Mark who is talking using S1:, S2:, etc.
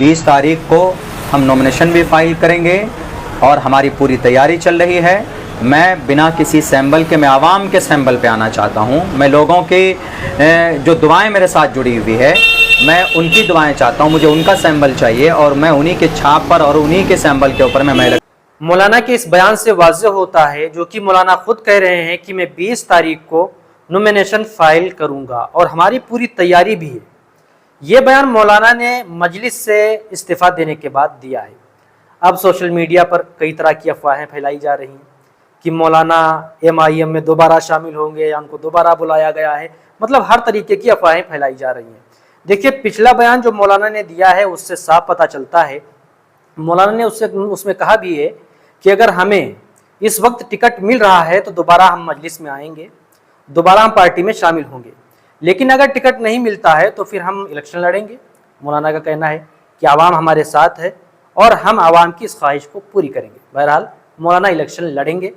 S1: 20 तारीख को हम नॉमिनेशन भी फाइल करेंगे और हमारी पूरी तैयारी चल रही है। मैं बिना किसी सैंबल के, मैं आवाम के सैंबल पे आना चाहता हूँ। मैं लोगों की जो दुआएं मेरे साथ जुड़ी हुई है, मैं उनकी दुआएं चाहता हूँ, मुझे उनका सैंबल चाहिए और मैं उन्हीं के छाप पर और उन्हीं के सैंबल के ऊपर मैं
S2: मौलाना के इस बयान से वाज़ेह होता है, जो कि मौलाना खुद कह रहे हैं कि मैं 20 तारीख को नॉमिनेशन फाइल करूंगा और हमारी पूरी तैयारी भी है। ये बयान मौलाना ने मजलिस से इस्तीफ़ा देने के बाद दिया है। अब सोशल मीडिया पर कई तरह की अफवाहें फैलाई जा रही हैं कि मौलाना MIM में दोबारा शामिल होंगे या उनको दोबारा बुलाया गया है। मतलब हर तरीके की अफवाहें फैलाई जा रही हैं। देखिए, पिछला बयान जो मौलाना ने दिया है उससे साफ पता चलता है, मौलाना ने उसमें कहा भी है कि अगर हमें इस वक्त टिकट मिल रहा है तो दोबारा हम मजलिस में आएंगे, दोबारा हम पार्टी में शामिल होंगे, लेकिन अगर टिकट नहीं मिलता है तो फिर हम इलेक्शन लड़ेंगे। मौलाना का कहना है कि आवाम हमारे साथ है और हम आवाम की इस ख्वाहिश को पूरी करेंगे। बहरहाल मौलाना इलेक्शन लड़ेंगे।